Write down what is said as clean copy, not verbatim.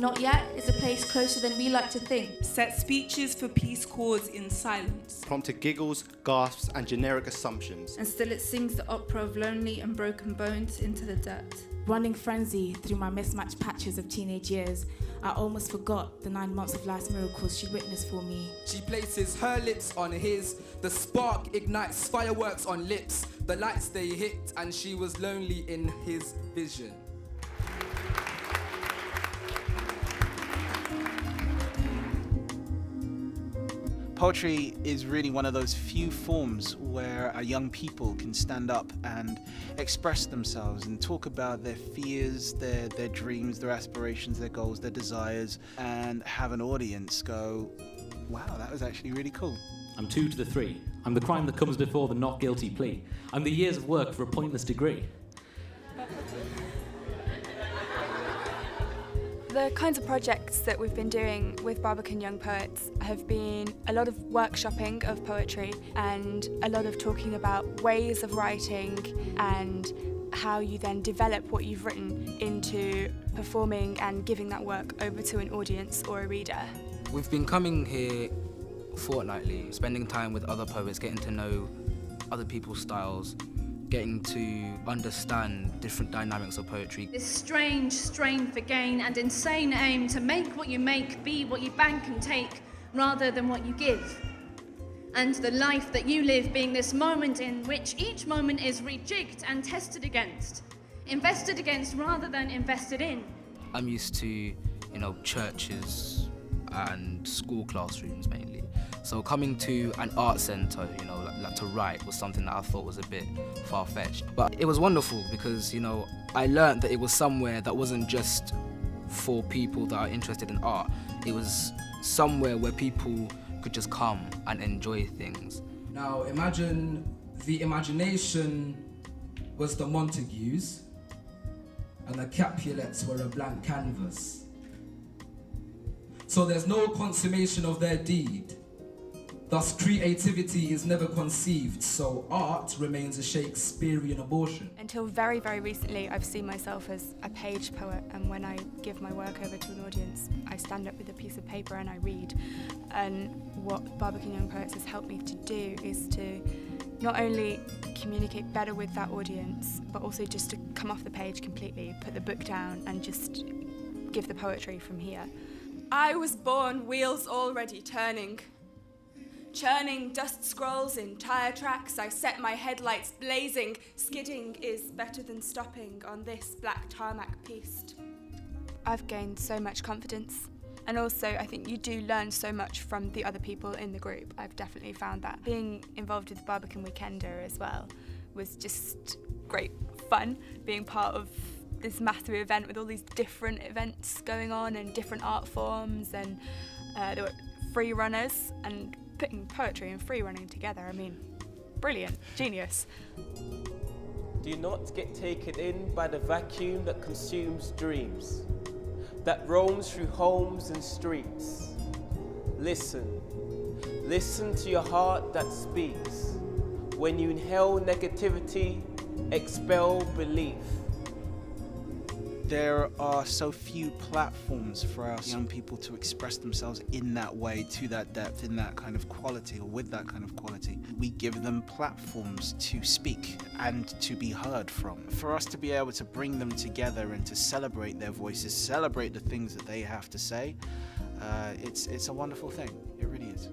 Not Yet is a place closer than we like to think. Set speeches for peace cause in silence. Prompted giggles, gasps, and generic assumptions. And still it sings the opera of lonely and broken bones into the dirt. Running frenzy through my mismatched patches of teenage years, I almost forgot the 9 months of life's miracles she witnessed for me. She places her lips on his, the spark ignites fireworks on lips, the lights they hit, and she was lonely in his vision. Poetry is really one of those few forms where our young people can stand up and express themselves and talk about their fears, their dreams, their aspirations, their goals, their desires, and have an audience go, wow, that was actually really cool. I'm 2 to the 3. I'm the crime that comes before the not guilty plea. I'm the years of work for a pointless degree. The kinds of projects that we've been doing with Barbican Young Poets have been a lot of workshopping of poetry and a lot of talking about ways of writing and how you then develop what you've written into performing and giving that work over to an audience or a reader. We've been coming here fortnightly, spending time with other poets, getting to know other people's styles, getting to understand different dynamics of poetry. This strange strain for gain and insane aim to make what you make be what you bank and take rather than what you give. And the life that you live being this moment in which each moment is rejigged and tested against, invested against rather than invested in. I'm used to, churches and school classrooms mainly. So coming to an art centre, like to write was something that I thought was a bit far-fetched. But it was wonderful because, I learned that it was somewhere that wasn't just for people that are interested in art. It was somewhere where people could just come and enjoy things. Now imagine the imagination was the Montagues and the Capulets were a blank canvas. So there's no consummation of their deed. Thus, creativity is never conceived, so art remains a Shakespearean abortion. Until very, very recently, I've seen myself as a page poet, and when I give my work over to an audience, I stand up with a piece of paper and I read. And what Barbican Young Poets has helped me to do is to not only communicate better with that audience, but also just to come off the page completely, put the book down, and just give the poetry from here. I was born wheels already turning. Churning dust scrolls in tire tracks, I set my headlights blazing. Skidding is better than stopping on this black tarmac piste. I've gained so much confidence. And also, I think you do learn so much from the other people in the group. I've definitely found that. Being involved with Barbican Weekender as well was just great fun, being part of this massive event with all these different events going on and different art forms, and there were free runners, and putting poetry and free running together, brilliant, genius. Do not get taken in by the vacuum that consumes dreams, that roams through homes and streets. Listen to your heart that speaks. When you inhale negativity, expel belief. There are so few platforms for our young people to express themselves in that way, to that depth, in that kind of quality, or with that kind of quality. We give them platforms to speak and to be heard from. For us to be able to bring them together and to celebrate their voices, celebrate the things that they have to say, it's a wonderful thing. It really is.